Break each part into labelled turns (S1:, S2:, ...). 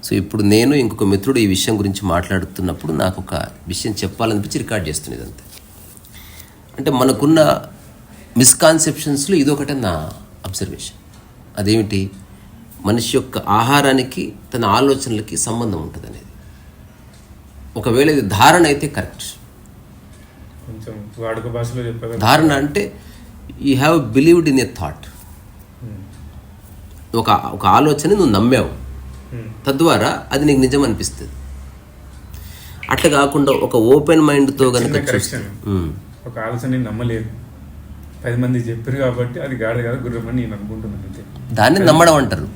S1: So ఇప్పుడు నేను ఇంకొక మిత్రుడు ఈ విషయం గురించి మాట్లాడుతున్నప్పుడు నాకు ఒక విషయం చెప్పాలనిపించి రికార్డ్ చేస్తున్నది అంతే. అంటే మనకున్న మిస్కాన్సెప్షన్స్లో ఇదొకటే నా అబ్జర్వేషన్. అదేమిటి, మనిషి యొక్క ఆహారానికి తన ఆలోచనలకి సంబంధం ఉంటుంది అనేది. ఒకవేళ ఇది ధారణ అయితే కరెక్ట్. ధారణ అంటే you have believed in a thought. ఒక ఆలోచన నువ్వు నమ్మావు, తద్వారా అది నీకు నిజం అనిపిస్తుంది. అట్లా కాకుండా ఒక ఓపెన్ మైండ్తో కనుక
S2: ఒక ఆలోచన నమ్మలేదు, 10 మంది చెప్పారు కాబట్టి అది గాడ కదా గుర్రమని నేను అనుకుంటున్నాను. దాన్ని
S1: నమ్మడం అంటారు.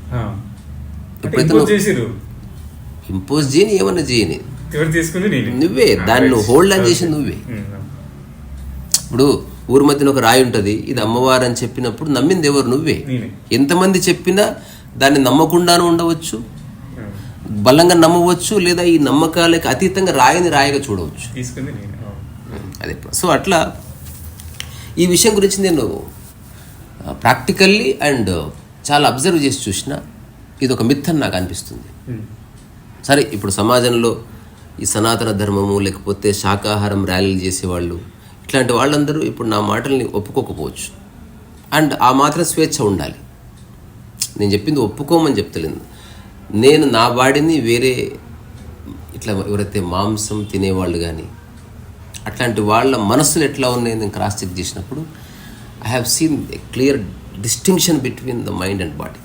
S1: ఇంపోజ్ చేయని ఏమన్నా చేయని నువ్వే దాన్ని హోల్డ్ ఆన్ చేసి నువ్వే. ఇప్పుడు ఊరి మధ్యన ఒక రాయి ఉంటుంది, ఇది అమ్మవారు అని చెప్పినప్పుడు నమ్మింది ఎవరు? నువ్వే. ఎంతమంది చెప్పినా దాన్ని నమ్మకుండానే ఉండవచ్చు, బలంగా నమ్మవచ్చు, లేదా ఈ నమ్మకాలకి అతీతంగా రాయిని రాయిగా చూడవచ్చు. అదే. సో అట్లా ఈ విషయం గురించి నేను ప్రాక్టికల్లీ అండ్ చాలా అబ్జర్వ్ చేసి చూసిన. ఇది ఒక మిత్ అని నాకు అనిపిస్తుంది. సరే, ఇప్పుడు సమాజంలో ఈ సనాతన ధర్మము లేకపోతే శాకాహారం ర్యాలీలు చేసేవాళ్ళు, ఇట్లాంటి వాళ్ళందరూ ఇప్పుడు నా మాటల్ని ఒప్పుకోకపోవచ్చు. అండ్ ఆ మాత్రం స్వేచ్ఛ ఉండాలి. నేను చెప్పింది ఒప్పుకోమని చెప్తలేదు. నేను నా బాడీని వేరే ఇట్లా ఎవరైతే మాంసం తినేవాళ్ళు కానీ అట్లాంటి వాళ్ళ మనస్సులు ఎట్లా ఉన్నాయి నేను క్రాస్ చెక్ చేసినప్పుడు I have seen a clear distinction between the mind and body.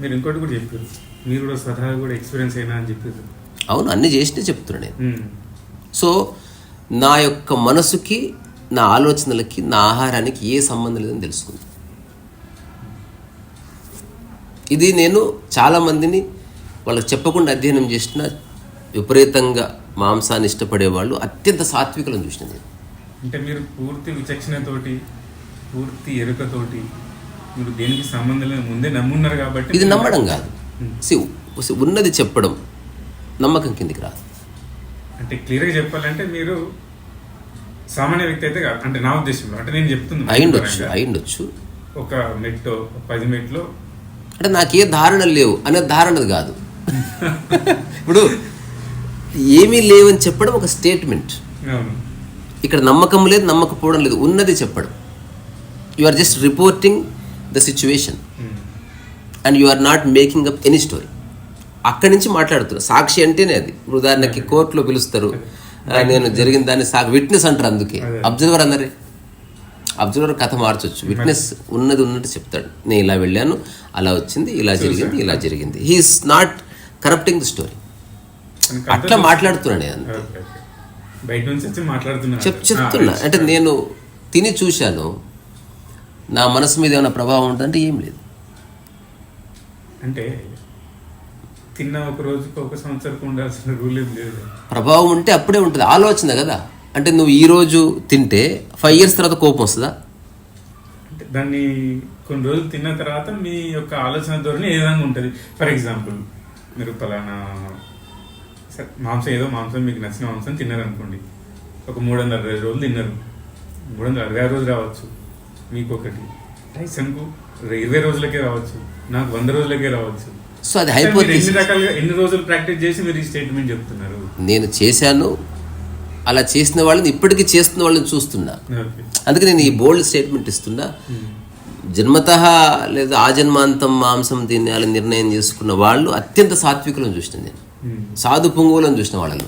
S2: మీరు ఇంకోటి కూడా చెప్పారు, మీరు కూడా స్వతహాగా కూడా ఎక్స్పీరియన్స్ అయినా అని చెప్పారు.
S1: అవును, అన్నీ చేసినే చెప్తున్నా నేను. సో నా యొక్క మనసుకి, నా ఆలోచనలకి, నా ఆహారానికి ఏ సంబంధం లేదని తెలుసుకుంది. ఇది నేను చాలామందిని వాళ్ళకి చెప్పకుండా అధ్యయనం చేసిన, విపరీతంగా మాంసాన్ని ఇష్టపడే వాళ్ళు అత్యంత సాత్వికులను చూసిన నేను.
S2: అంటే మీరు పూర్తి విచక్షణతోటి, పూర్తి ఎరుకతోటి మీరు దేనికి సంబంధం లేదు ముందే నమ్మున్నారు కాబట్టి.
S1: ఇది నమ్మడం కాదు, ఉన్నది చెప్పడం నమ్మకం కిందికి రాదు.
S2: అంటే క్లియర్గా చెప్పాలంటే మీరు సామాన్య వ్యక్తి అయితే కాదు అంటే నా ఉద్దేశంలో. అంటే నేను చెప్తున్నాను
S1: అయిండొచ్చు
S2: ఒక మెట్లో 10 మెట్లో
S1: అంటే నాకే ధారణలు లేవు అనే ధారణది కాదు. ఇప్పుడు ఏమీ లేవని చెప్పడం ఒక స్టేట్మెంట్. ఇక్కడ నమ్మకం లేదు, నమ్మకపోవడం లేదు, ఉన్నది చెప్పడం. You are just reporting the situation and you are not making up any story. అక్కడి నుంచి మాట్లాడుతున్నారు. సాక్షి అంటేనే అది. ఉదాహరణకి కోర్టులో పిలుస్తారు, నేను జరిగిన దాన్ని విట్నెస్ అంటారు. అందుకే అబ్జర్వర్ అన్నారే, అబ్జర్వర్ కథ మార్చొచ్చు. విట్నెస్ ఉన్నది ఉన్నట్టు చెప్తాడు. నేను ఇలా వెళ్ళాను, అలా వచ్చింది, ఇలా జరిగింది, ఇలా జరిగింది. He's not corrupting the story. అట్లా మాట్లాడుతున్నాను నేను అంతే. చెప్తున్నా అంటే నేను తిని చూశాను, నా మనసు మీద ఏమైనా ప్రభావం ఉంటుందంటే ఏం లేదు.
S2: అంటే తిన్న ఒక రోజుకి ఒక సంవత్సరం ఉండాల్సిన రూల్ ఏం లేదు.
S1: ప్రభావం ఉంటే అప్పుడే ఉంటుంది. ఆలోచన కదా. అంటే నువ్వు ఈరోజు తింటే 5 years తర్వాత కోపం వస్తుందా?
S2: అంటే దాన్ని కొన్ని రోజులు తిన్న తర్వాత మీ యొక్క ఆలోచన ధోరణి ఏ విధంగా ఉంటుంది. ఫర్ ఎగ్జాంపుల్, మీరు పలానా మాంసం మీకు నచ్చిన మాంసం తిన్నారనుకోండి, ఒక 360 రోజులు తిన్నారు, 360 రోజులు రావచ్చు మీకు ఒకటి, టైసన్కు 20 రోజులకే రావచ్చు, నాకు 100 రోజులకే రావచ్చు.
S1: సో అది హైపోథెసిస్.
S2: ఎన్ని రోజులు ప్రాక్టీస్ చేసి మీరు ఈ స్టేట్మెంట్ చెప్తున్నారు?
S1: నేను చేశాను, అలా చేసిన వాళ్ళని ఇప్పటికీ చేస్తున్న వాళ్ళని చూస్తున్నా. అందుకే నేను ఈ బోల్డ్ స్టేట్మెంట్ ఇస్తున్నా. జన్మతః లేదా ఆజన్మాంతం మాంసం తినాలని నిర్ణయం చేసుకున్న వాళ్ళు అత్యంత సాత్వికులను చూసిన నేను. సాధు పొంగులను చూసిన వాళ్ళను.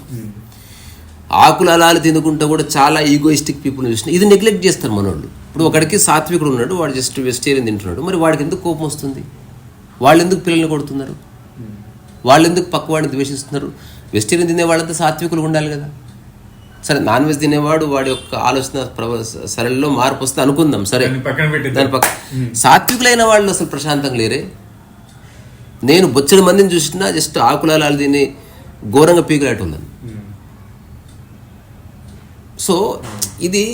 S1: ఆకులు అలాలు తినుకుంటూ కూడా చాలా ఈగోయిస్టిక్ పీపుల్ని చూసిన. ఇది నెగ్లెక్ట్ చేస్తారు మనోళ్ళు. ఇప్పుడు ఒకడికి సాత్వికుడు ఉన్నాడు, వాడు జస్ట్ వెజిటేరియన్ తింటున్నాడు, మరి వాడికి ఎందుకు కోపం వస్తుంది? వాళ్ళు ఎందుకు పిల్లల్ని కొడుతున్నారు? వాళ్ళు ఎందుకు పక్కవాడిని ద్వేషిస్తున్నారు? వెజిటేరియన్ తినే వాళ్ళంతా సాత్వికులు ఉండాలి కదా. సరే, నాన్ వెజ్ తినేవాడు వాడి యొక్క ఆలోచన సరళిలో మార్పు వస్తే అనుకుందాం, సరే, దాని పక్క. సాత్వికులైన వాళ్ళు అసలు ప్రశాంతంగా లేరే. నేను బొచ్చడి మందిని చూసినా జస్ట్ ఆకులాలు తిని ఘోరంగా పీకులాట ఉందని. సో ఇది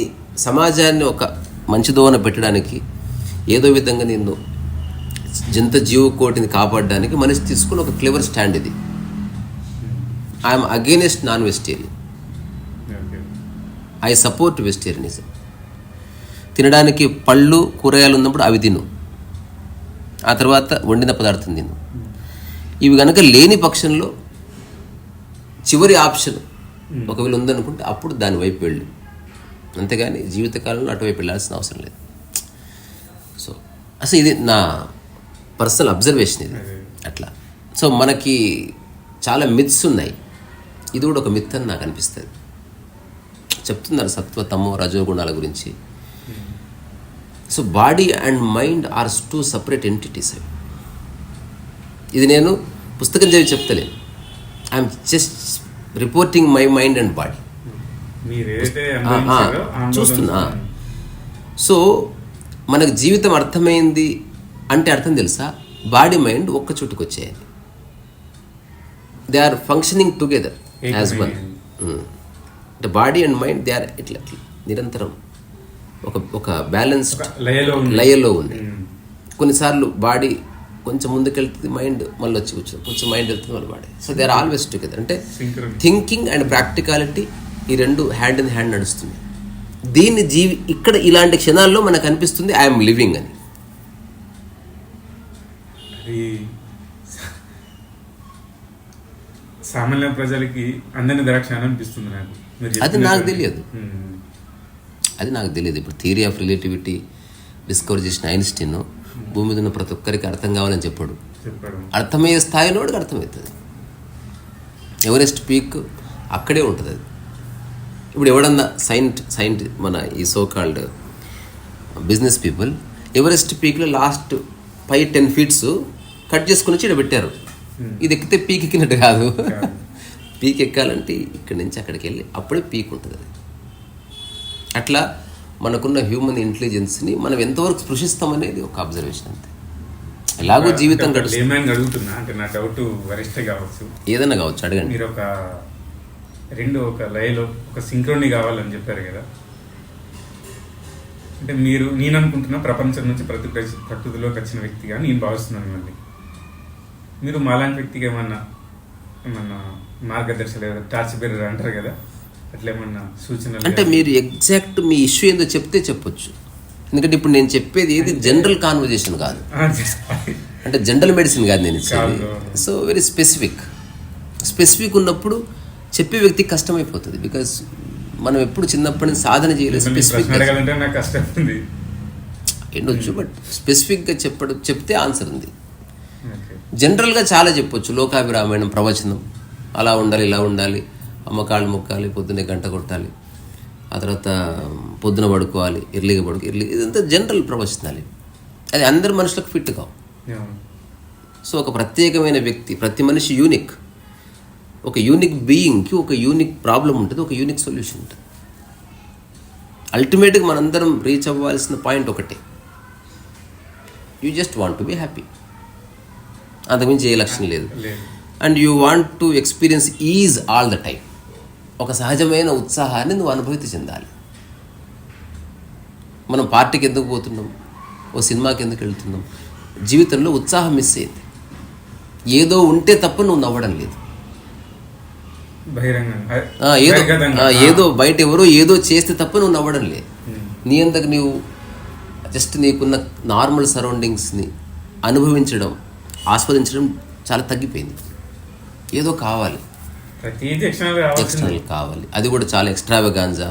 S1: సమాజాన్ని ఒక మంచి దోవన పెట్టడానికి, ఏదో విధంగా నిన్ను జంత జీవకోటిని కాపాడడానికి మనిషి తీసుకుని ఒక క్లెవర్ స్టాండ్ ఇది. I'm against non vegetarian, I support vegetarianism. తినడానికి పళ్ళు కూరగాయలు ఉన్నప్పుడు అవి తిను, ఆ తర్వాత వండిన పదార్థం తిను. ఇవి కనుక లేని పక్షంలో చివరి ఆప్షన్ ఒకవేళ ఉందనుకుంటే అప్పుడు దాని వైపు వెళ్ళు, అంతేగాని జీవితకాలంలో అటువైపు వెళ్ళాల్సిన అవసరం లేదు. సో అసలు ఇది నా పర్సనల్ అబ్జర్వేషన్ ఇది అట్లా. సో మనకి చాలా మిత్స్ ఉన్నాయి, ఇది కూడా ఒక మిత్ అని నాకు అనిపిస్తుంది. చెప్తున్నారు సత్వ తమో రజోగుణాల గురించి. So body and mind are two separate entities. ఇది నేను పుస్తకం చదివి చెప్తలేను, I'm just reporting my mind and body చూస్తున్నా. సో మనకు జీవితం అర్థమైంది అంటే అర్థం తెలుసా, బాడీ మైండ్ ఒక్క చోటుకు వచ్చేయాలి, they are functioning together as one. అంటే body and mind they are ఇట్లా నిరంతరం ఒక బ్యాలెన్స్ లయలో ఉంది. కొన్నిసార్లు బాడీ కొంచెం ముందుకెళ్తుంది, మైండ్ మళ్ళీ వచ్చి కూర్చొని, కొంచెం మైండ్ వెళ్తుంది మళ్ళీ body. So they are always together. అంటే థింకింగ్ అండ్ ప్రాక్టికాలిటీ ఈ రెండు హ్యాండ్ ఇన్ హ్యాండ్ నడుస్తుంది. దీన్ని ఇక్కడ ఇలాంటి క్షణాల్లో మనకు అనిపిస్తుంది ఐఎమ్ లివింగ్ అని.
S2: సామాన్య ప్రజలకి అందని ద్రాక్ష అనిపిస్తుంది నాకు.
S1: అది నాకు తెలియదు, ఇప్పుడు థియరీ ఆఫ్ రిలేటివిటీ డిస్కవర్ చేసిన ఐన్స్టీన్ భూమి మీద ఉన్న ప్రతి ఒక్కరికి అర్థం కావాలని చెప్పాడు. అర్థమయ్యే స్థాయిలో వాడికి అర్థమవుతుంది. ఎవరెస్ట్ పీక్ అక్కడే ఉంటుంది అది. ఇప్పుడు ఎవడన్నా సైంట్ మన ఈ so called business people Everest పీక్లో లాస్ట్ 5-10 feet కట్ చేసుకుని వచ్చి ఇక్కడ పెట్టారు. ఇది ఎక్కితే పీక్ ఎక్కినట్టు కాదు, పీక్ ఎక్కాలంటే ఇక్కడి నుంచి అక్కడికి వెళ్ళి అప్పుడే పీక్ ఉంటుంది అది. అట్లా మనకున్న హ్యూమన్ ఇంటెలిజెన్స్ని మనం ఎంతవరకు స్పృశిస్తామనేది ఒక అబ్జర్వేషన్ అంతే. ఎలాగో జీవితం
S2: గడుస్తుంది. అడుగుతున్నా అంటే నా డౌట్ వరిష్ట కావచ్చు,
S1: ఏదైనా కావచ్చు, అడగండి.
S2: మీరు ఒక లయలో ఒక సింక్రోని కావాలని చెప్పారు కదా, అంటే నేను అనుకుంటున్నా ప్రపంచం నుంచి ప్రకృతిలోకి వచ్చిన వ్యక్తిగా నేను భావిస్తున్నాను మిమ్మల్ని. మీరు మాలాంటి వ్యక్తికి ఏమన్నా మార్గదర్శనం లేదా టార్చ్ బేరర్ అంటారు కదా, అట్లా ఏమన్నా సూచనలు?
S1: అంటే మీరు ఎగ్జాక్ట్ మీ ఇష్యూ ఏందో చెప్తే చెప్పొచ్చు. ఎందుకంటే ఇప్పుడు నేను చెప్పేది ఏది జనరల్ కాన్వర్జేషన్ కాదు, అంటే జనరల్ మెడిసిన్ కాదు నేను ఇచ్చేది. సో వెరీ స్పెసిఫిక్ ఉన్నప్పుడు చెప్పే వ్యక్తికి కష్టమైపోతుంది. బికాస్ మనం ఎప్పుడు చిన్నప్పటి నుంచి సాధన చేయలేదు. స్పెసిఫిక్ ఎండొచ్చు, బట్ స్పెసిఫిక్గా చెప్తే ఆన్సర్ ఉంది. జనరల్గా చాలా చెప్పొచ్చు, లోకాభిరామాయణం ప్రవచనం, అలా ఉండాలి ఇలా ఉండాలి, అమ్మకాళ్ళు మొక్కాలి, పొద్దున్నే గంట కొట్టాలి, ఆ తర్వాత పొద్దున పడుకోవాలి, ఎర్లీగా ఇదంతా జనరల్ ప్రవచనాలు. అది అందరు మనుషులకు ఫిట్ కావు. సో ఒక ప్రత్యేకమైన వ్యక్తి, ప్రతి మనిషి యూనిక్, ఒక యూనిక్ బీయింగ్కి ఒక యూనిక్ ప్రాబ్లం ఉంటుంది, ఒక యూనిక్ సొల్యూషన్ ఉంటుంది. అల్టిమేట్గా మనందరం రీచ్ అవ్వాల్సిన పాయింట్ ఒకటే, you just want to be happy, అంతకుమించి ఏ లక్ష్యం లేదు. And you want to experience is all the time. ఒక సహజమైన ఉత్సాహాన్ని నువ్వు అనుభూతి చెందాలి. మనం పార్టీకి ఎందుకు పోతున్నాం, ఓ సినిమాకి ఎందుకు వెళ్తున్నాం, జీవితంలో ఉత్సాహం మిస్ అయింది. ఏదో ఉంటే తప్ప నువ్వు నవ్వడం లేదు. ఏదో బయట ఎవరో ఏదో చేస్తే తప్ప నువ్వు నవ్వడం లేదు. నీ అంతకు నువ్వు జస్ట్ నీకున్న నార్మల్ సరౌండింగ్స్ని అనుభవించడం, ఆస్వాదించడం చాలా తగ్గిపోయింది. ఏదో కావాలి, ఎక్స్టర్నల్ కావాలి, అది కూడా చాలా ఎక్స్ట్రావగాన్జా,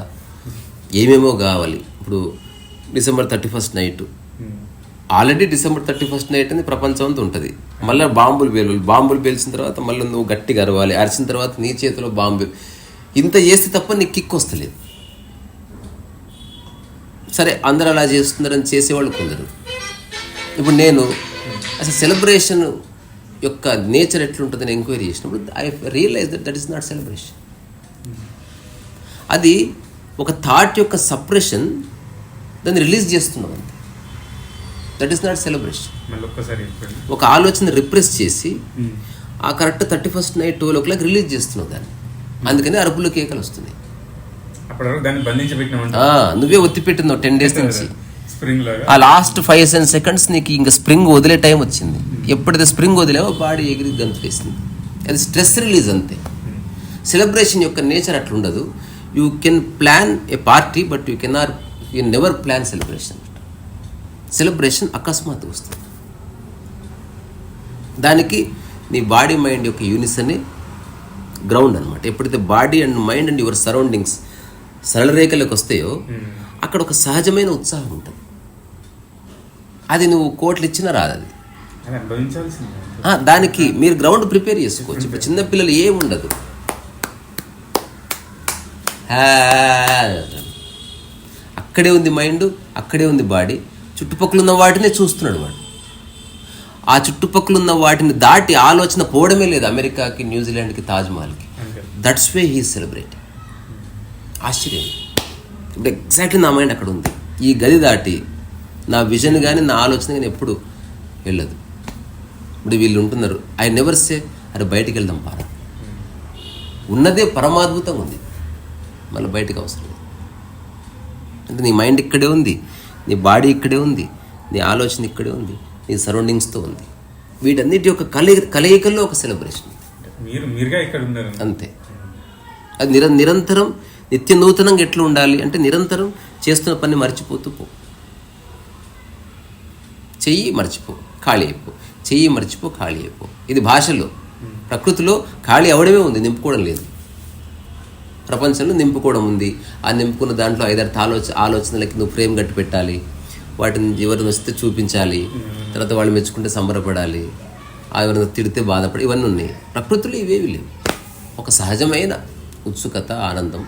S1: ఏమేమో కావాలి. ఇప్పుడు December 31st night, already December 31st night అని ప్రపంచం అంతా ఉంటుంది. మళ్ళీ బాంబులు పేల్చిన తర్వాత మళ్ళీ నువ్వు గట్టిగా అరవాలి, అరిచిన తర్వాత నీ చేతిలో బాంబు. ఇంత చేస్తే తప్ప నీకు కిక్ వస్తలేదు. సరే అందరూ అలా చేస్తున్నారని చేసేవాళ్ళు కొందరు. ఇప్పుడు నేను అసలు సెలబ్రేషన్ యొక్క నేచర్ ఎట్లుంటుందని ఎంక్వైరీ చేసినప్పుడు I realize that is not celebration. అది ఒక థాట్ యొక్క సప్రెషన్, దాన్ని రిలీజ్ చేస్తున్నాం అంతే. That is not celebration. ఒక ఆలోచన రిప్రెస్ చేసి ఆ correct 31st night 12 o'clock release చేస్తున్నావు దాన్ని. అందుకని అరుపులు కేకలు వస్తున్నాయి. నువ్వే ఒత్తిపెట్టినావు 10 days నుంచి. ఆ లాస్ట్ 5 seconds నీకు ఇంకా స్ప్రింగ్ వదిలే టైం వచ్చింది. ఎప్పుడైతే స్ప్రింగ్ వదిలేవో బాడీ ఎగిరి గంతులేసింది. అది స్ట్రెస్ రిలీజ్ అంతే. సెలబ్రేషన్ యొక్క నేచర్ అట్లుండదు. You can plan a party but you cannot you never plan celebration. Celebration అకస్మాత్తుగా వస్తుంది. దానికి నీ బాడీ మైండ్ యొక్క యూనిసనే గ్రౌండ్ అనమాట. ఎప్పుడైతే body and mind and your surroundings సరళరేఖలకు వస్తాయో అక్కడ ఒక సహజమైన ఉత్సాహం ఉంటుంది. అది నువ్వు కోట్లు ఇచ్చినా రాదు. అది దానికి మీరు గ్రౌండ్ ప్రిపేర్ చేసుకోవచ్చు. ఇప్పుడు చిన్నపిల్లలు ఏముండదు, అక్కడే ఉంది మైండ్, అక్కడే ఉంది బాడీ, చుట్టుపక్కల ఉన్న వాటినే చూస్తున్నాడు వాడు. ఆ చుట్టుపక్కల ఉన్న వాటిని దాటి ఆలోచన పోవడమే లేదు అమెరికాకి, న్యూజిలాండ్కి, తాజ్మహల్కి. That's way he celebrate. ఆశ్చర్యం. ఇప్పుడు ఎగ్జాక్ట్లీ నా మైండ్ అక్కడ ఉంది. ఈ గది దాటి నా విజన్ కానీ నా ఆలోచన కానీ ఎప్పుడు వెళ్ళదు. ఇప్పుడు వీళ్ళు ఉంటున్నారు, ఐ నెవర్ సే అరే బయటికి వెళ్దాం పారా, ఉన్నదే పరమాద్భుతంగా ఉంది, మళ్ళీ బయటకు అవసరం లేదు. అంటే నీ మైండ్ ఇక్కడే ఉంది, నీ బాడీ ఇక్కడే ఉంది, నీ ఆలోచన ఇక్కడే ఉంది, నీ సరౌండింగ్స్తో ఉంది. వీటన్నిటి యొక్క కలయికల్లో ఒక సెలబ్రేషన్.
S2: మీరుగా ఇక్కడ ఉన్నారు
S1: అంతే. అది నిరంతరం నిత్య నూతనంగా ఎట్లా ఉండాలి అంటే నిరంతరం చేస్తున్న పని మర్చిపోతూ పో. చెయ్యి మర్చిపో, ఖాళీ అయిపో, చెయ్యి మర్చిపో, ఖాళీ అయిపో. ఇది భాషలో. ప్రకృతిలో ఖాళీ అవడమే ఉంది, నింపుకోవడం లేదు. ప్రపంచంలో నింపుకోవడం ఉంది. ఆ నింపుకున్న దాంట్లో 5-6 ఆలోచనలకి నువ్వు ఫ్రేమ్ కట్టి పెట్టాలి, వాటిని ఎవరిని వస్తే చూపించాలి, తర్వాత వాళ్ళు మెచ్చుకుంటే సంబరపడాలి, ఎవరిని తిడితే బాధపడి, ఇవన్నీ ఉన్నాయి. ప్రకృతిలో ఇవేవి లేవు. ఒక సహజమైన ఉత్సుకత, ఆనందం,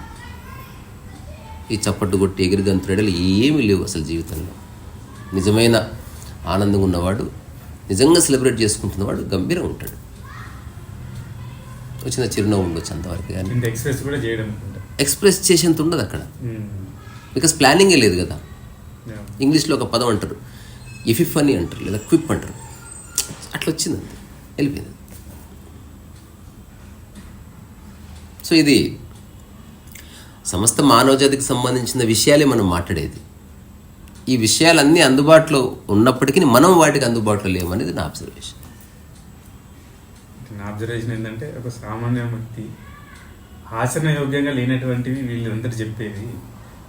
S1: ఈ చప్పట్టు కొట్టి ఎగిరి గంతుడలు ఏమీ లేవు అసలు జీవితంలో. నిజమైన ఆనందంగా ఉన్నవాడు, నిజంగా సెలబ్రేట్ చేసుకుంటున్నవాడు గంభీరంగా ఉంటాడు. వచ్చిన చిరునవ్వు ఉండొచ్చు అంతవరకు, కానీ ఎక్స్ప్రెస్ చేసేంత ఉండదు అక్కడ. బికాస్ ప్లానింగే లేదు కదా. ఇంగ్లీష్లో ఒక పదం అంటారు, ఇఫ్ అని అంటారు, లేదా క్విప్ అంటారు. అట్లా వచ్చింది, అంతే, వెళ్ళిపోయింది. సో ఇది సమస్త మానవజాతికి సంబంధించిన విషయాలే మనం మాట్లాడేది. ఈ విషయాలన్నీ అందుబాటులో ఉన్నప్పటికీ మనం వాటికి అందుబాటులో లేవనేది నా అబ్జర్వేషన్.
S2: నా అబ్జర్వేషన్ ఏంటంటే, ఒక సామాన్య వ్యక్తి ఆచరణ యోగ్యంగా లేనటువంటివి వీళ్ళందరూ చెప్పేది.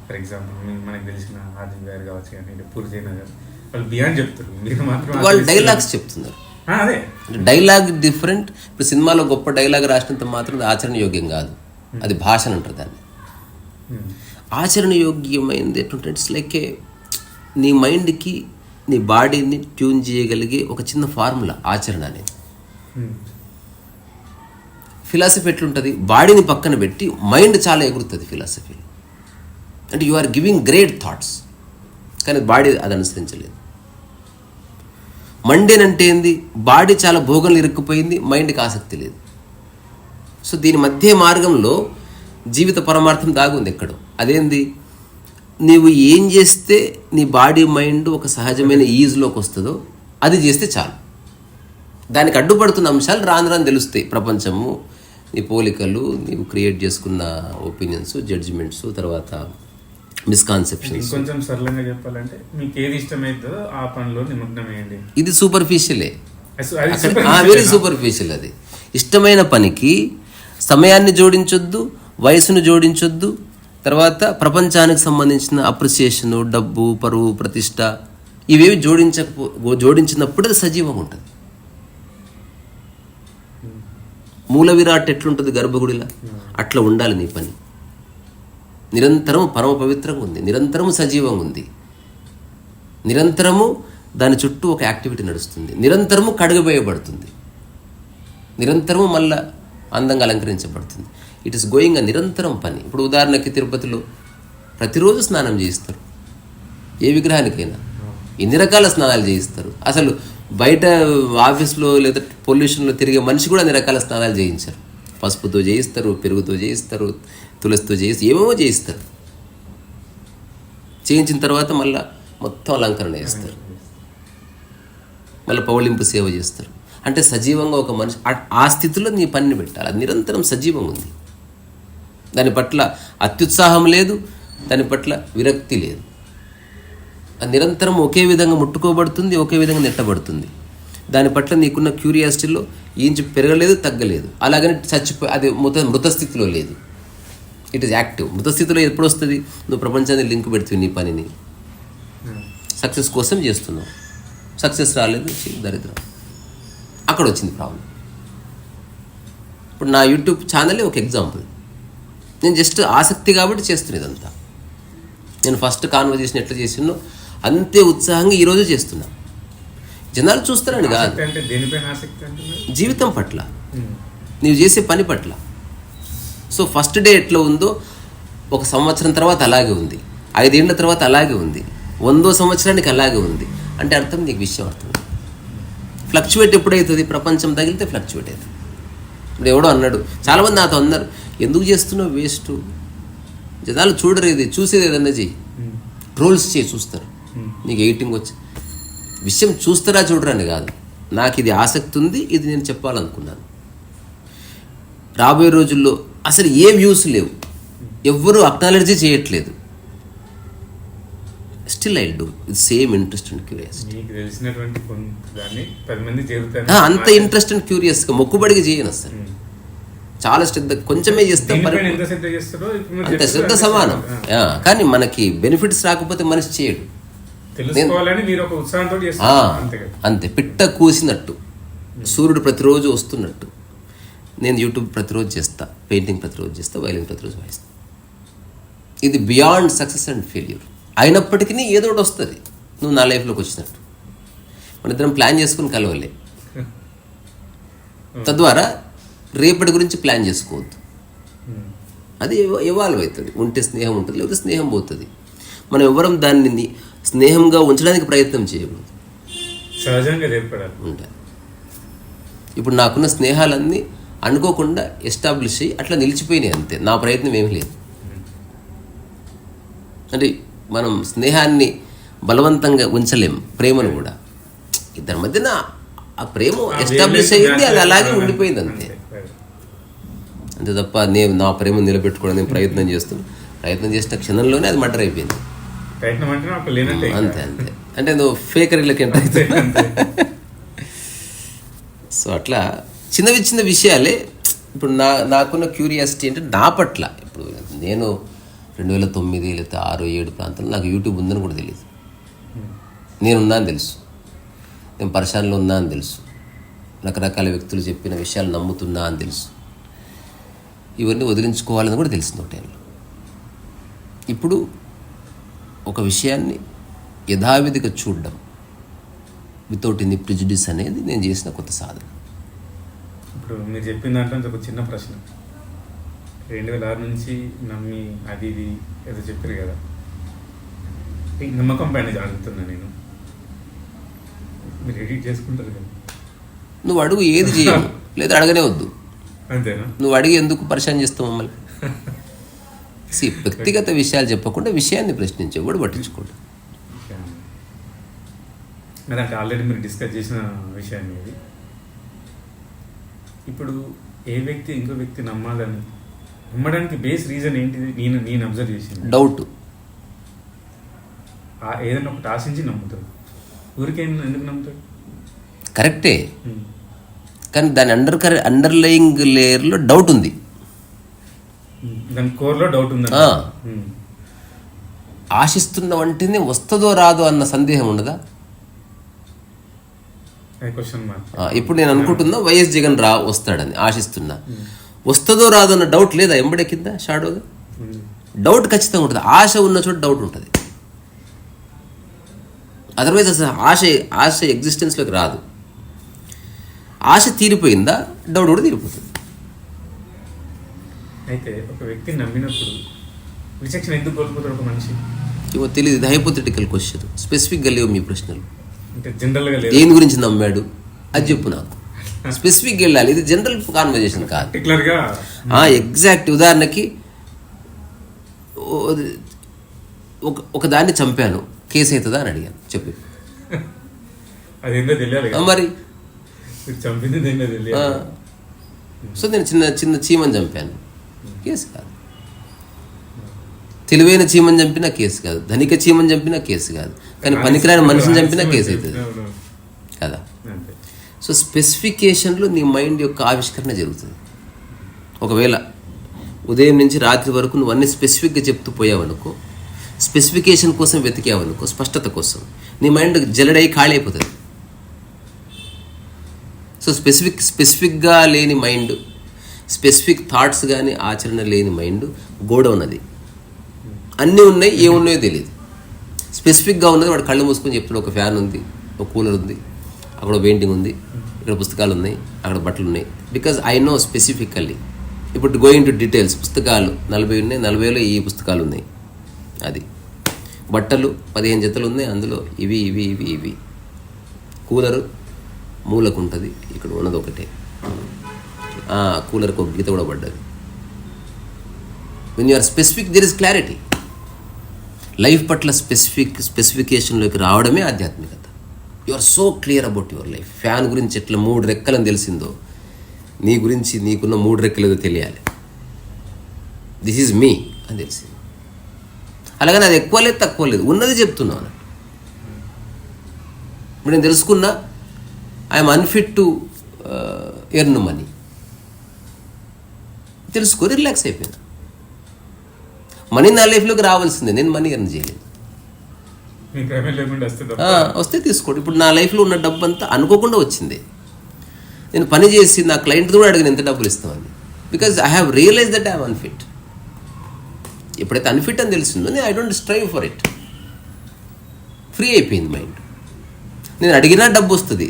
S2: ఫర్ ఎగ్జాంపుల్ మనకు తెలిసిన ఆదిత్య గారు కావచ్చు, కానీ పూర్తయిన గారు, వాళ్ళు బియాండ్ చెప్తారు, మీరు మాత్రం
S1: వాళ్ళు డైలాగ్స్ చెప్తున్నారు.
S2: అదే
S1: డైలాగ్ డిఫరెంట్. ఇప్పుడు సినిమాలో గొప్ప డైలాగ్ రాసినంత మాత్రం అది ఆచరణ యోగ్యం కాదు, అది భాష అని అంటారు దాన్ని. ఆచరణ యోగ్యమైనది ఎటువంటి ఇట్స్ లైక్ నీ మైండ్కి నీ బాడీని ట్యూన్ చేయగలిగే ఒక చిన్న ఫార్ములా ఆచరణ అనేది. ఫిలాసఫీ ఎట్లుంటుంది, బాడీని పక్కన పెట్టి మైండ్ చాలా ఎగురుతుంది ఫిలాసఫీలో. అంటే you are giving great thoughts, కానీ బాడీ అది అనుసరించలేదు. మండేన్ అంటే ఏంది, బాడీ చాలా భోగంలో ఇరుక్కుపోయింది, మైండ్కి ఆసక్తి లేదు. సో దీని మధ్య మార్గంలో జీవిత పరమార్థం దాగుంది ఎక్కడో. అదేంది, నీవు ఏం చేస్తే నీ బాడీ మైండ్ ఒక సహజమైన ఈజ్లోకి వస్తుందో అది చేస్తే చాలు. దానికి అడ్డుపడుతున్న అంశాలు రాను రాను తెలుస్తాయి. ప్రపంచము, నీ పోలికలు, నీవు క్రియేట్ చేసుకున్న ఒపీనియన్స్, జడ్జిమెంట్స్, తర్వాత మిస్కాన్సెప్షన్స్.
S2: కొంచెం సరళంగా చెప్పాలంటే, మీకు ఏది ఇష్టమైందో ఆ పనిలో నిమగ్నమేయండి.
S1: ఇది సూపర్ఫిషియలే, వెరీ సూపర్ఫిషియల్. అది ఇష్టమైన పనికి సమయాన్ని జోడించొద్దు, వయసును జోడించొద్దు, తర్వాత ప్రపంచానికి సంబంధించిన అప్రిసియేషను, డబ్బు, పరువు, ప్రతిష్ట ఇవేవి జోడించినప్పుడు అది సజీవంగా ఉంటుంది. మూల విరాట్ ఎట్లుంటుంది గర్భగుడిలా, అట్లా ఉండాలి నీ పని. నిరంతరం పరమ పవిత్రంగా ఉంది, నిరంతరము సజీవంగా ఉంది, నిరంతరము దాని చుట్టూ ఒక యాక్టివిటీ నడుస్తుంది, నిరంతరము కడుగబోయబడుతుంది, నిరంతరము మళ్ళా అందంగా అలంకరించబడుతుంది. ఇట్ ఈస్ గోయింగ్ అ నిరంతరం పని. ఇప్పుడు ఉదాహరణకి తిరుపతిలో ప్రతిరోజు స్నానం చేయిస్తారు, ఏ విగ్రహానికైనా ఎన్ని రకాల స్నానాలు చేయిస్తారు. అసలు బయట ఆఫీస్లో లేదా పొల్యూషన్లో తిరిగే మనిషి కూడా అన్ని రకాల స్నానాలు చేయించారు. పసుపుతో చేయిస్తారు, పెరుగుతో చేయిస్తారు, తులసితో చేయిస్తారు, ఏమేమో చేయిస్తారు. చేయించిన తర్వాత మళ్ళీ మొత్తం అలంకరణ చేస్తారు, మళ్ళీ పౌళింపు సేవ చేస్తారు. అంటే సజీవంగా ఒక మనిషి ఆ స్థితిలో నీ పనిని పెట్టాలి. అది నిరంతరం సజీవంగా ఉంది, దాని పట్ల అత్యుత్సాహం లేదు, దాని పట్ల విరక్తి లేదు. అది నిరంతరం ఒకే విధంగా ముట్టుకోబడుతుంది, ఒకే విధంగా నెట్టబడుతుంది. దాని పట్ల నీకున్న క్యూరియాసిటీలో ఇంచు పెరగలేదు, తగ్గలేదు. అలాగని చచ్చిపోయి అది మృత స్థితిలో లేదు. It is active. మృత స్థితిలో ఎప్పుడు వస్తుంది? నువ్వు ప్రపంచాన్ని లింక్ పెడుతుంది నీ పనిని, సక్సెస్ కోసం చేస్తున్నావు, సక్సెస్ రాలేదు, దరిద్రం. అక్కడ వచ్చింది ప్రాబ్లం. ఇప్పుడు నా యూట్యూబ్ ఛానలే ఒక ఎగ్జాంపుల్. నేను జస్ట్ ఆసక్తి కాబట్టి చేస్తున్నా ఇదంతా. నేను ఫస్ట్ కాన్వర్జేషన్ ఎట్లా చేసినో అంతే ఉత్సాహంగా ఈరోజు చేస్తున్నా. జనాలు చూస్తారని కాదు, జీవితం పట్ల, నీవు చేసే పని పట్ల. సో ఫస్ట్ డే ఎట్లా ఉందో 1 సంవత్సరం తర్వాత అలాగే ఉంది, 5 ఏళ్ల తర్వాత అలాగే ఉంది, 100వ సంవత్సరానికి అలాగే ఉంది. అంటే అర్థం, నీకు విషయం అర్థం. ఫ్లక్చువేట్ ఎప్పుడవుతుంది? ప్రపంచం తగిలితే ఫ్లక్చువేట్ అవుతుంది. ఇప్పుడు ఎవడో అన్నాడు, చాలామంది నాతో అన్నారు, ఎందుకు చేస్తున్నావు వేస్ట్, జనాలు చూడరు, ఇది చూసేది ఏదన్నా చెయ్యి, ట్రోల్స్ చేయి, చూస్తారు. నీకు ఎడిటింగ్ వచ్చి విషయం చూస్తారా చూడరని కాదు, నాకు ఇది ఆసక్తి ఉంది, ఇది నేను చెప్పాలనుకున్నాను. రాబోయే రోజుల్లో అసలు ఏ వ్యూస్ లేవు, ఎవ్వరూ అక్నాలజీ చేయట్లేదు, still I do with same interest and curiosity. అంత ఇంట్రెస్ట్ అండ్ క్యూరియస్గా మొక్కుబడిగా చేయను అసలు. చాలా శ్రద్ధ, కొంచెమే చేస్తాం, అంత శ్రద్ధ సమానం. కానీ మనకి బెనిఫిట్స్ రాకపోతే మనిషి చేయడు. అంతే, పిట్ట కూసినట్టు, సూర్యుడు ప్రతిరోజు వస్తున్నట్టు నేను యూట్యూబ్ ప్రతిరోజు చేస్తా, పెయింటింగ్ ప్రతిరోజు చేస్తా, వైలిన్ ప్రతిరోజు వాయిస్తా. ఇది బియాండ్ సక్సెస్ అండ్ ఫెయిల్యూర్. అయినప్పటికీ ఏదో ఒకటి వస్తుంది, నువ్వు నా లైఫ్లోకి వచ్చినట్టు. మన ఇద్దరం ప్లాన్ చేసుకుని కలవలే, తద్వారా రేపటి గురించి ప్లాన్ చేసుకోవద్దు. అది ఎవాల్వ్ అవుతుంది. ఉంటే స్నేహం ఉంటుంది, లేకపోతే స్నేహం పోతుంది. మనం ఎవరం దాన్ని స్నేహంగా ఉంచడానికి ప్రయత్నం చేయకూడదు,
S2: సహజంగా
S1: ఉంటాయి. ఇప్పుడు నాకున్న స్నేహాలన్నీ అనుకోకుండా ఎస్టాబ్లిష్ అయ్యి అట్లా నిలిచిపోయినాయి, అంతే. నా ప్రయత్నం ఏమీ లేదు. అంటే మనం స్నేహాన్ని బలవంతంగా ఉంచలేం, ప్రేమను కూడా. ఇద్దరి మధ్యన ఆ ప్రేమ ఎస్టాబ్లిష్ అయ్యింది, అది అలాగే ఉండిపోయింది, అంతే. అంతే తప్ప నేను నా ప్రేమ నిలబెట్టుకోవడానికి ప్రయత్నం చేస్తున్నాను. ప్రయత్నం చేసిన క్షణంలోనే అది మర్డర్ అయిపోయింది, అంతే అంతే. అంటే నువ్వు ఫేకరీలకి ఎంటర్ అయితే. సో అట్లా చిన్న విషయాలే. ఇప్పుడు నాకున్న క్యూరియాసిటీ అంటే నా పట్ల. ఇప్పుడు నేను 2009 లేకపోతే 6, 7 ప్రాంతంలో నాకు యూట్యూబ్ ఉందని కూడా తెలియదు. నేనున్నా అని తెలుసు, నేను పరిశానలో ఉన్నా అని తెలుసు, రకరకాల వ్యక్తులు చెప్పిన విషయాలు నమ్ముతున్నా అని తెలుసు. ఇవన్నీ వదిలించుకోవాలని కూడా తెలిసింది ఒక టైంలో. ఇప్పుడు ఒక విషయాన్ని యథావిధిగా చూడడం వితౌట్ ఎనీ ప్రిజుడిస్ అనేది నేను చేసిన కొత్త సాధన.
S2: ఇప్పుడు మీరు చెప్పిన దాంట్లో ఒక చిన్న ప్రశ్న. 2006 నుంచి నమ్మి అది ఇది ఏదో చెప్పారు కదా, ఈ నమ్మకం పైన అడుగుతున్నా నేను. మీరు ఎడిట్ చేసుకుంటారు కదా,
S1: నువ్వు అడుగు, ఏది చేయవు, లేదా అడగనే వద్దు.
S2: అంతేనా? నువ్వు
S1: అడిగి ఎందుకు పరిచయం చేస్తావు మమ్మల్ని? వ్యక్తిగత విషయాలు చెప్పకుండా విషయాన్ని ప్రశ్నించే కూడా పట్టించుకోండి.
S2: అంటే ఆల్రెడీ మీరు డిస్కస్ చేసిన విషయాన్ని ఇది. ఇప్పుడు ఏ వ్యక్తి ఇంకో వ్యక్తి నమ్మడానికి బేస్ రీజన్ ఏంటిది? నేను అబ్జర్వ్ చేసింది
S1: డౌట్.
S2: ఏదైనా ఒకటి ఆశించి నమ్ముతాడు. ఊరికే ఎందుకు నమ్ముతాడు?
S1: కరెక్టే, కానీ దాని అండర్లయింగ్ లేయర్లో డౌట్ ఉంది,
S2: దాని కోర్లో డౌట్ ఉంది.
S1: ఆశిస్తున్న వంటిని వస్తుందో రాదో అన్న సందేహం ఉండదా? ఇప్పుడు నేను అనుకుంటున్నా వైఎస్ జగన్ వస్తాడని ఆశిస్తున్నా, వస్తుందో రాదో అన్న డౌట్ లేదా ఎంబడే కింద షాడోగా? డౌట్ ఖచ్చితంగా ఉంటుంది. ఆశ ఉన్న చోట డౌట్ ఉంటుంది, అదర్వైజ్ అసలు ఆశ ఎగ్జిస్టెన్స్లోకి రాదు. ఆశ తీరిపోయిందా డౌట్ కూడా తీరిపోతుంది.
S2: అయితే ఒక వ్యక్తిని నమ్మినప్పుడు విచక్షణ ఎందుకు కోల్పోతాడు ఒక మనిషి?
S1: ఇవో తెలియదు. ఇది హైపోథెటికల్ క్వశ్చన్. స్పెసిఫిక్గా లేవు మీ ప్రశ్నలు.
S2: అంటే జనరల్గా
S1: దేని గురించి నమ్మాడు అది చెప్పు నాకు. స్పెసిఫిక్గా వెళ్ళాలి, ఇది జనరల్ కాన్వర్జేషన్ కాదు. ఎగ్జాక్ట్. ఉదాహరణకి ఒక దాన్ని చంపాను, కేసు అవుతుందా అని అడిగాను, చెప్పు. మరి సో నేను చిన్న చీమని చంపాను, కేసు కాదు. తెలివైన చీమని చంపినా కేసు కాదు, ధనిక చీమని చంపినా కేసు కాదు, కానీ పనికిరాని మనిషిని చంపినా కేసు అవుతుంది కదా. సో స్పెసిఫికేషన్లో నీ మైండ్ యొక్క ఆవిష్కరణ జరుగుతుంది. ఒకవేళ ఉదయం నుంచి రాత్రి వరకు నువ్వు అన్ని స్పెసిఫిక్గా చెప్తూ పోయావనుకో, స్పెసిఫికేషన్ కోసం వెతికావనుకో, స్పష్టత కోసం, నీ మైండ్ జల్లడై ఖాళీ అయిపోతుంది. సో స్పెసిఫిక్గా లేని మైండ్, స్పెసిఫిక్ థాట్స్ కానీ ఆచరణ లేని మైండ్ గోడ ఉన్నది. అన్నీ ఉన్నాయి, ఏమున్నాయో తెలియదు. స్పెసిఫిక్గా ఉన్నది వాడు కళ్ళు మూసుకొని చెప్తాడు, ఒక ఫ్యాన్ ఉంది, ఒక కూలర్ ఉంది, అక్కడ పెయింటింగ్ ఉంది, ఇక్కడ పుస్తకాలు ఉన్నాయి, అక్కడ బట్టలు ఉన్నాయి. Because I know specifically. ఇప్పుడు గోయింగ్ టు డీటెయిల్స్, పుస్తకాలు 40 ఉన్నాయి, 40లో ఈ పుస్తకాలు ఉన్నాయి. అది బట్టలు 15 జతలు ఉన్నాయి, అందులో ఇవి ఇవి ఇవి ఇవి. కూలరు మూలకు ఉంటుంది, ఇక్కడ ఉన్నది ఒకటే. కూలర్కి ఒక గీత కూడా పడ్డది. When you are specific there is clarity. Life పట్ల స్పెసిఫికేషన్లోకి రావడమే ఆధ్యాత్మికత. You are so clear about your life. Fan గురించి ఎట్లా 3 రెక్కలని తెలిసిందో, నీ గురించి నీకున్న 3 రెక్కలు తెలియాలి. దిస్ ఈజ్ మీ అని తెలిసింది. అలాగని అది ఎక్కువ లేదు తక్కువ లేదు, ఉన్నది చెప్తున్నావు అన్నట్టు. ఇప్పుడు నేను తెలుసుకున్నా I'm unfit to earn money, తెలుసుకో, రిలాక్స్ అయిపోయినా. మనీ నా లైఫ్లోకి రావాల్సిందే, నేను మనీ ఎర్న్ చేయలేదు. వస్తే తీసుకోండి. ఇప్పుడు నా లైఫ్లో ఉన్న డబ్బు అంతా అనుకోకుండా వచ్చింది. నేను పని చేసి నా క్లయింట్ కూడా అడిగిన ఎంత డబ్బులు ఇస్తామని. Because I have realize that I'm unfit. ఎప్పుడైతే అన్ఫిట్ అని తెలిసిందో నేను I don't strive for it. Free అయిపోయింది మైండ్. నేను అడిగినా డబ్బు వస్తుంది,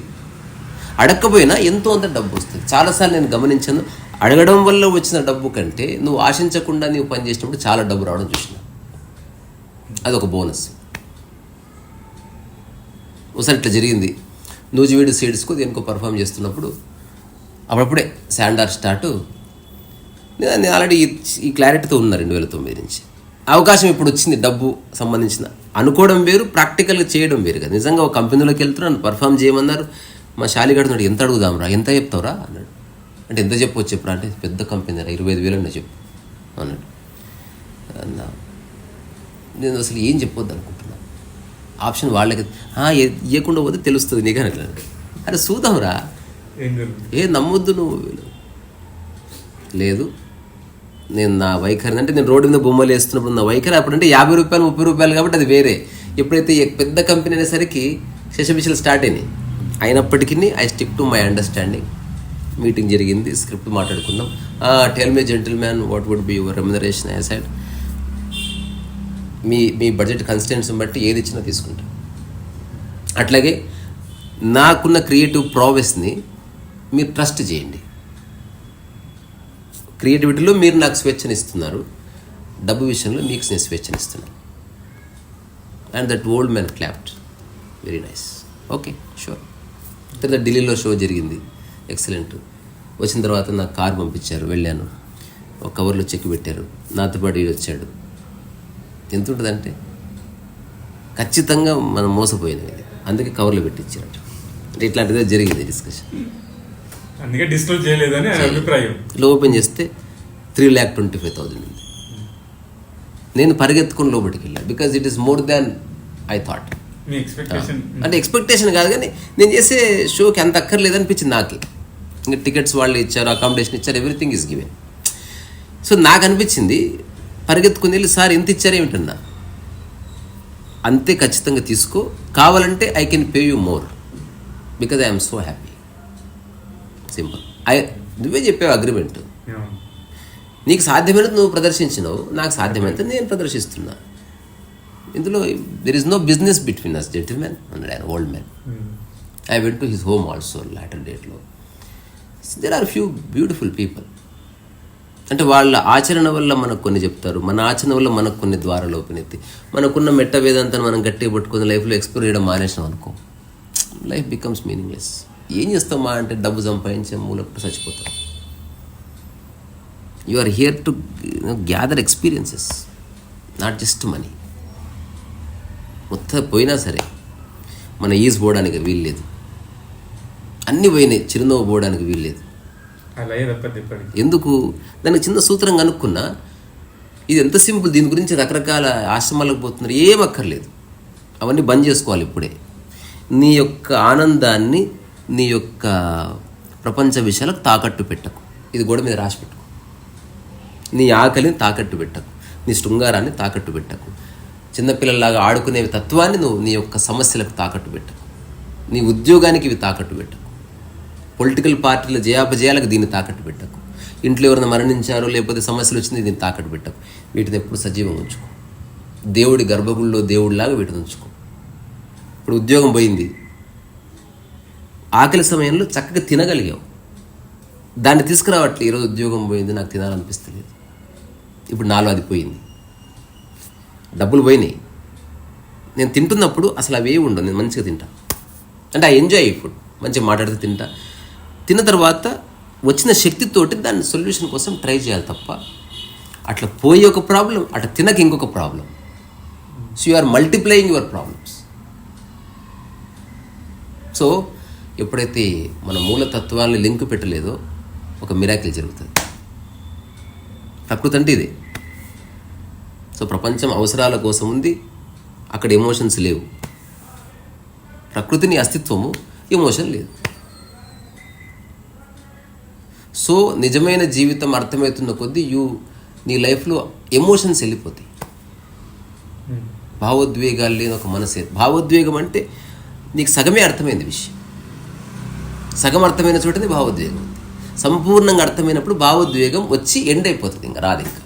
S1: అడగకపోయినా ఎంతో అంత డబ్బు వస్తుంది. చాలాసార్లు నేను గమనించాను, అడగడం వల్ల వచ్చిన డబ్బు కంటే నువ్వు ఆశించకుండా నువ్వు పని చేసినప్పుడు చాలా డబ్బు రావడం చూసిన. అదొక బోనస్. ఒకసారి ఇట్లా జరిగింది. నూజివీడు సీడ్స్కు దేనికో పర్ఫామ్ చేస్తున్నప్పుడు అప్పుడప్పుడే శాండార్ స్టార్ట్. నేను ఆల్రెడీ ఈ క్లారిటీతో ఉన్నా 2009 నుంచి. అవకాశం ఇప్పుడు వచ్చింది, డబ్బు సంబంధించిన అనుకోవడం వేరు, ప్రాక్టికల్గా చేయడం వేరు కదా. నిజంగా ఒక కంపెనీలోకి వెళ్తున్నాను, పర్ఫామ్ చేయమన్నారు. మా శాలిగాడున్నాడు, ఎంత అడుగుదాంరా, ఎంత చెప్తావురా అన్నాడు. అంటే ఎంత చెప్పవచ్చు చెప్పురా అంటే, పెద్ద కంపెనీ రా, 25,000 అన్నా చెప్పు అన్నాడు. అన్నా నేను అసలు ఏం చెప్పొద్దు అనుకుంటున్నా, ఆప్షన్ వాళ్ళకి ఇవ్వకుండా పోతే తెలుస్తుంది నీకు అని. అరే చూద్దాంరా, నమ్మొద్దు నువ్వు. లేదు, నేను నా వైఖరి అంటే, నేను రోడ్డు మీద బొమ్మలు వేస్తున్నప్పుడు నా వైఖరి అప్పుడంటే 50 రూపాయలు 30 రూపాయలు కాబట్టి అది వేరే. ఎప్పుడైతే పెద్ద కంపెనీ అనేసరికి శశబిషలు స్టార్ట్ అయినాయి. అయినప్పటికీ I stick to my understanding. Meeting జరిగింది, స్క్రిప్ట్ మాట్లాడుకున్నాం. Tell me gentleman what would be your remuneration. I said మీ బడ్జెట్ కన్స్టెంట్స్ని బట్టి ఏది ఇచ్చినా తీసుకుంటాం. అట్లాగే నాకున్న క్రియేటివ్ ప్రావెస్ని మీరు ట్రస్ట్ చేయండి. క్రియేటివిటీలో మీరు నాకు స్వేచ్ఛనిస్తున్నారు, డబ్బు విషయంలో మీకు నేను స్వేచ్ఛనిస్తున్నాను. And that old man clapped, very nice, okay sure. తర్వాత ఢిల్లీలో షో జరిగింది, ఎక్సలెంట్. వచ్చిన తర్వాత నాకు కారు పంపించారు, వెళ్ళాను. ఒక కవర్లో చెక్ పెట్టారు, నాతో పాటు వచ్చాడు. ఎంత ఉంటుందంటే ఖచ్చితంగా మనం మోసపోయినది, అందుకే కవర్లో పెట్టించారు. అంటే ఇట్లాంటిదే జరిగింది డిస్కషన్.
S2: అందుకే డిస్క్లోజ్ చేయలేదని అభిప్రాయం.
S1: ఇట్లా ఓపెన్ చేస్తే 3,25,000 ఉంది. నేను పరిగెత్తుకుని లోపలికి వెళ్ళాను. Because it is more than I thought. అంటే ఎక్స్పెక్టేషన్ కాదు, కానీ నేను చేసే షోకి అంత అక్కర్లేదనిపించింది నాకే. ఇంకా టికెట్స్ వాళ్ళు ఇచ్చారు, అకామిడేషన్ ఇచ్చారు, ఎవ్రీథింగ్ ఈజ్ గివెన్. సో నాకు అనిపించింది, పరిగెత్తుకుని వెళ్ళి సార్ ఎంత ఇచ్చారు ఏమిటన్నా, అంతే ఖచ్చితంగా తీసుకో, కావాలంటే I can pay you more because I'm so happy. Simple. నువ్వే చెప్పావు అగ్రిమెంట్. నీకు సాధ్యమైనది నువ్వు ప్రదర్శించినావు, నాకు సాధ్యమైనది నేను ప్రదర్శిస్తున్నా. ఇందులో there is no business between us gentlemen అన్నాడు ఆయన, old man. I went to his home also later డేట్లో. There are few beautiful people. అంటే వాళ్ళ ఆచరణ వల్ల మనకు కొన్ని చెప్తారు, మన ఆచరణ వల్ల మనకు కొన్ని ద్వారాలు ఓపెన్ అవుతాయి. మనకున్న మెట్ట వేదాంతాన్ని మనం గట్టిగా పట్టుకుని లైఫ్లో ఎక్స్ప్లోర్ చేయడం మానేసినాం అనుకో, లైఫ్ బికమ్స్ మీనింగ్లెస్. ఏం చేస్తామా అంటే డబ్బు సంపాదించే మూలకు చచ్చిపోతాం. You are here to gather experiences, not just money. మొత్తం పోయినా సరే మన ఈజ్ పోవడానికి వీల్లేదు, అన్నీ పోయినాయి, చిరునవ్వు పోవడానికి వీల్లేదు. ఎందుకు? దానికి చిన్న సూత్రం కనుక్కున్నా, ఇది ఎంత సింపుల్. దీని గురించి రకరకాల ఆశ్రమాలకు పోతున్నారు, ఏం అక్కర్లేదు. అవన్నీ బంద్ చేసుకోవాలి ఇప్పుడే. నీ యొక్క ఆనందాన్ని, నీ యొక్క ప్రపంచ విషయాలకు తాకట్టు పెట్టకు. ఇది గోడ మీద రాసి పెట్టుకో. నీ ఆకలిని తాకట్టు పెట్టకు, నీ శృంగారాన్ని తాకట్టు పెట్టకు, చిన్నపిల్లల్లాగా ఆడుకునే తత్వాన్ని నువ్వు నీ యొక్క సమస్యలకు తాకట్టు పెట్టకు, నీ ఉద్యోగానికి ఇవి తాకట్టు పెట్టకు, పొలిటికల్ పార్టీల జయాపజయాలకు దీన్ని తాకట్టు పెట్టకు, ఇంట్లో ఎవరైనా మరణించారో లేకపోతే సమస్యలు వచ్చింది దీన్ని తాకట్టు పెట్టకు. వీటిని ఎప్పుడు సజీవం ఉంచుకో, దేవుడి గర్భగుడిలో దేవుడిలాగా వీటిని ఉంచుకో. ఇప్పుడు ఉద్యోగం పోయింది, ఆకలి సమయంలో చక్కగా తినగలిగావు, దాన్ని తీసుకురావట్లే. ఈరోజు ఉద్యోగం పోయింది, నాకు తినాలనిపిస్తలేదు, ఇప్పుడు నాలో అది పోయింది, డబ్బులు పోయినాయి, నేను తింటున్నప్పుడు అసలు అవే ఉండవు, నేను మంచిగా తింటా అంటే ఐ ఎంజాయ్ ఫుడ్, మంచిగా మాట్లాడితే తింటా. తిన్న తర్వాత వచ్చిన శక్తితోటి దాని సొల్యూషన్ కోసం ట్రై చేయాలి తప్ప అట్లా పోయి ఒక ప్రాబ్లం, అట్లా తినక ఇంకొక problem. So you are multiplying your problems. So ఎప్పుడైతే మన మూలతత్వాన్ని లింక్ పెట్టలేదో ఒక మిరాకిల్ జరుగుతుంది. ప్రకృతి అంటే ఇదే. సో ప్రపంచం అవసరాల కోసం ఉంది, అక్కడ ఎమోషన్స్ లేవు. ప్రకృతిని అస్తిత్వము, ఎమోషన్ లేదు. సో నిజమైన జీవితం అర్థమవుతున్న కొద్దీ నీ లైఫ్లో ఎమోషన్స్ వెళ్ళిపోతాయి. భావోద్వేగాలు లేని ఒక మనసే. భావోద్వేగం అంటే నీకు సగమే అర్థమైంది విషయం, సగం అర్థమైన చోటనే భావోద్వేగం ఉంది. సంపూర్ణంగా అర్థమైనప్పుడు భావోద్వేగం వచ్చి ఎండ్ అయిపోతుంది, ఇంకా రాదు. ఇంకా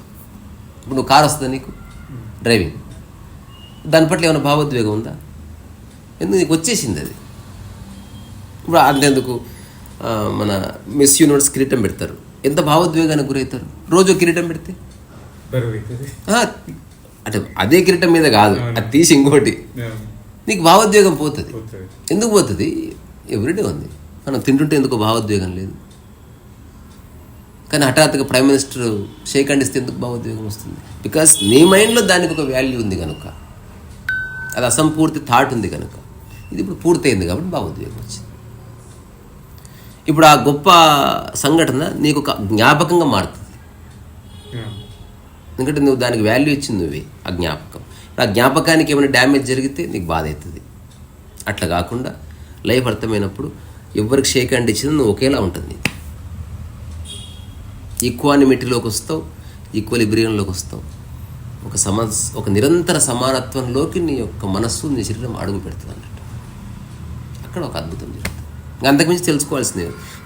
S1: ఇప్పుడు నువ్వు కారు వస్తుంది నీకు డ్రైవింగ్, దాని పట్ల ఏమైనా భావోద్వేగం ఉందా? ఎందుకు నీకు వచ్చేసింది అది. ఇప్పుడు అంతెందుకు మన మిస్ యూనివర్స్ కిరీటం పెడతారు, ఎంత భావోద్వేగానికి గురవుతారు. రోజు కిరీటం పెడితే అంటే అదే కిరీటం మీద కాదు, అది తీసి ఇంకోటి, నీకు భావోద్వేగం పోతుంది. ఎందుకు పోతుంది? ఎవ్రీడే ఉంది. మనం తింటుంటే ఎందుకు భావోద్వేగం లేదు, కానీ హఠాత్తుగా ప్రైమ్ మినిస్టర్ షేక్ హ్యాండ్ ఇస్తే ఎందుకు భావోద్వేగం వస్తుంది? బికాస్ నీ మైండ్లో దానికి ఒక వాల్యూ ఉంది కనుక, అది అసంపూర్తి థాట్ ఉంది కనుక. ఇది ఇప్పుడు పూర్తయింది కాబట్టి భావోద్వేగం వచ్చింది. ఇప్పుడు ఆ గొప్ప సంఘటన నీకు ఒక జ్ఞాపకంగా మారుతుంది, ఎందుకంటే నువ్వు దానికి వాల్యూ ఇచ్చింది నువ్వే, ఆ జ్ఞాపకం. ఆ జ్ఞాపకానికి ఏమైనా డ్యామేజ్ జరిగితే నీకు బాధ అవుతుంది. అట్లా కాకుండా లైఫ్ అర్థమైనప్పుడు ఎవరికి షేక్ హ్యాండ్ ఇచ్చింది నువ్వు ఒకేలా ఉంటుంది. ఈక్వానిమిటీలోకి వస్తావు, ఈక్వలిబ్రియంలోకి వస్తావు. ఒక నిరంతర సమానత్వంలోకి నీ యొక్క మనస్సు, నీ శరీరం అడుగు పెడుతుంది అన్నట్టు. అక్కడ ఒక అద్భుతం జరుగుతుంది. అంతకుమించి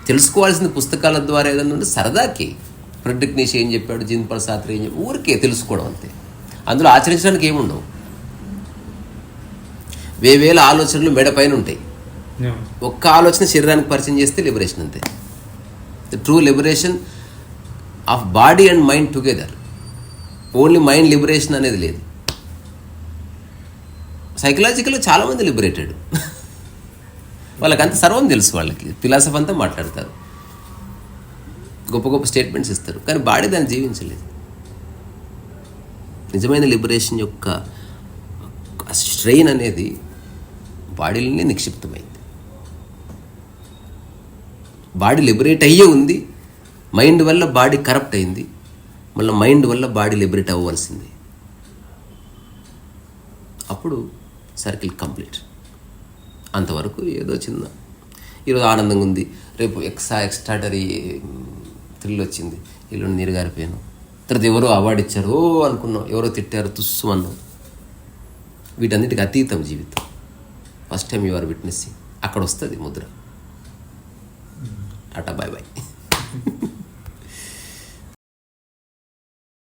S1: తెలుసుకోవాల్సింది పుస్తకాల ద్వారా ఏదన్నా ఉంటే సరదాకి ఫ్రెడ్రిక్ నీషే ఏం చెప్పాడు, జీన్ పాల్ సార్త్రే ఏం చెప్పాడు, ఊరికే తెలుసుకోవడం అంతే. అందులో ఆచరించడానికి ఏముండవు. వేవేల ఆలోచనలు మెడ పైన ఉంటాయి. ఒక్క ఆలోచన శరీరానికి పరిచయం చేస్తే లిబరేషన్ అంతే. The true liberation of body and mind together. Only mind liberation అనేది లేదు. సైకలాజికల్గా చాలామంది లిబరేటెడ్, వాళ్ళకంత సర్వం తెలుసు, వాళ్ళకి ఫిలాసఫీ అంతా మాట్లాడతారు, గొప్ప గొప్ప స్టేట్మెంట్స్ ఇస్తారు, కానీ బాడీ దాన్ని జీవించలేదు. నిజమైన లిబరేషన్ యొక్క స్ట్రెయిన్ అనేది బాడీలోనే నిక్షిప్తమైంది. బాడీ లిబరేట్ అయ్యే ఉంది, మైండ్ వల్ల బాడీ కరప్ట్ అయింది, మళ్ళీ మైండ్ వల్ల బాడీ లిబరేట్ అవ్వాల్సింది. అప్పుడు సర్కిల్ కంప్లీట్. అంతవరకు ఏదో చిన్న ఈరోజు ఆనందంగా ఉంది, రేపు ఎక్స్ట్రాడరీ థ్రిల్ వచ్చింది, ఇల్లు నీరు గారిపోయాను, తర్వాత ఎవరో అవార్డు ఇచ్చారు ఓ అనుకున్నాం, ఎవరో తిట్టారు తుస్సు అన్నాం. వీటన్నిటికీ అతీతం జీవితం. First time you are witnessing, అక్కడ వస్తుంది ముద్ర. Tata, bye bye.